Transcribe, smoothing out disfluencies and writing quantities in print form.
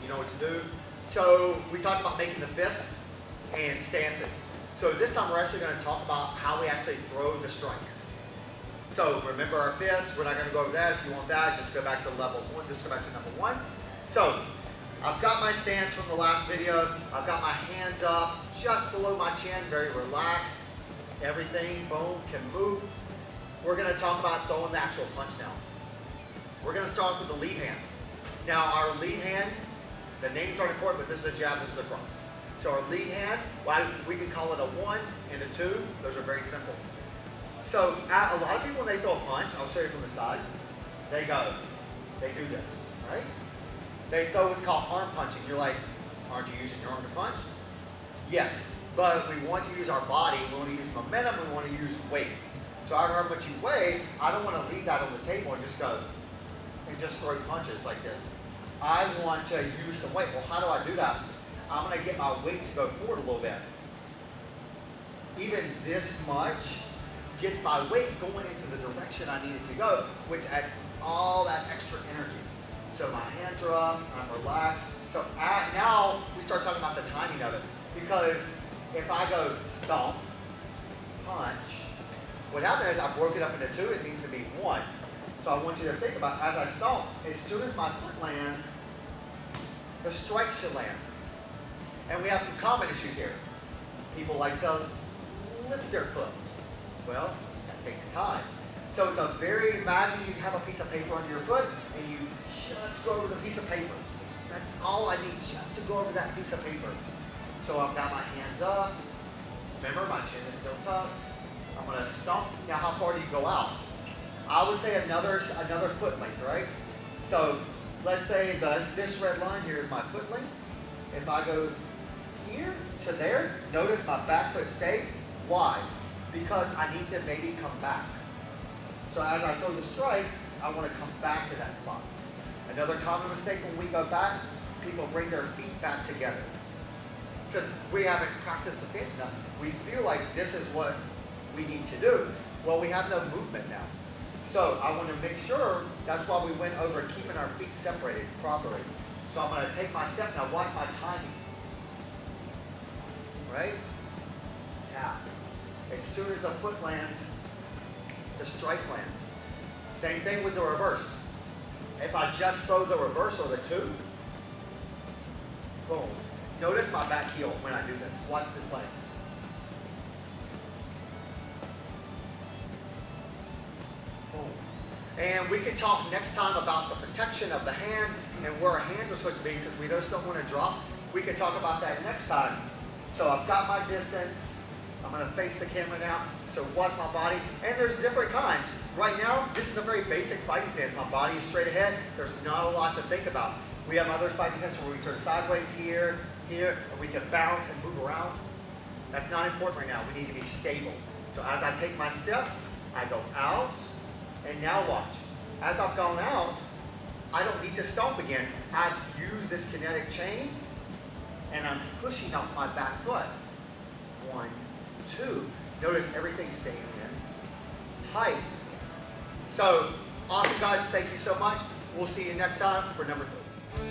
you know what to do. So we talked about making the fist and stances. So this time we're actually going to talk about how we actually throw the strikes. So remember our fists, we're not going to go over that. If you want that, just go back to level 1, just go back to number 1. So I've got my stance from the last video. I've got my hands up just below my chin, very relaxed. Everything, boom, can move. We're going to talk about throwing the actual punch now. We're going to start with the lead hand. Now our lead hand, the names aren't important, but this is a jab, this is a cross. So our lead hand, we can call it a 1 and a 2. Those are very simple. So a lot of people, when they throw a punch, I'll show you from the side, they do this, right? They throw what's called arm punching. You're like, aren't you using your arm to punch? Yes, but we want to use our body, we want to use momentum, we want to use weight. So however much you weigh, I don't want to leave that on the table and just go and just throw punches like this. I want to use some weight. Well, how do I do that? I'm going to get my weight to go forward a little bit. Even this much gets my weight going into the direction I need it to go, which adds all that extra energy. So my hands are up, I'm relaxed. So now we start talking about the timing of it. Because if I go stomp, punch, what happens is I broke it up into 2, it needs to be 1. So I want you to think about, as I stomp, as soon as my foot lands, the strike should land. And we have some common issues here. People like to lift their foot. Well, that takes time. So it's imagine you have a piece of paper under your foot and you just go over the piece of paper. That's all I need, just to go over that piece of paper. So I've got my hands up. Remember, my chin is still tucked. I'm going to stomp. Now, how far do you go out? I would say another foot length, right? So let's say this red line here is my foot length. If I go here to there, notice my back foot stayed. Why? Because I need to maybe come back. So as I throw the strike, I want to come back to that spot. Another common mistake when we go back, people bring their feet back together. Because we haven't practiced the stance enough. We feel like this is what we need to do. Well, we have no movement now. So I want to make sure, that's why we went over keeping our feet separated properly. So I'm going to take my step, now watch my timing. Right? Tap. As soon as the foot lands, the strike lands. Same thing with the reverse. If I just throw the reverse or the 2, boom. Notice my back heel when I do this. Watch this leg. Boom. And we can talk next time about the protection of the hands and where our hands are supposed to be because we just don't want to drop. We can talk about that next time. So I've got my distance. I'm going to face the camera now. So watch my body. And there's different kinds. Right now, this is a very basic fighting stance. My body is straight ahead. There's not a lot to think about. We have other fighting stances where we turn sideways here, and we can bounce and move around. That's not important right now. We need to be stable. So as I take my step, I go out, and now watch. As I've gone out, I don't need to stomp again. I've used this kinetic chain, and I'm pushing up my back foot. 1, 2. Notice everything's staying in tight. So, awesome guys, thank you so much. We'll see you next time for number 3.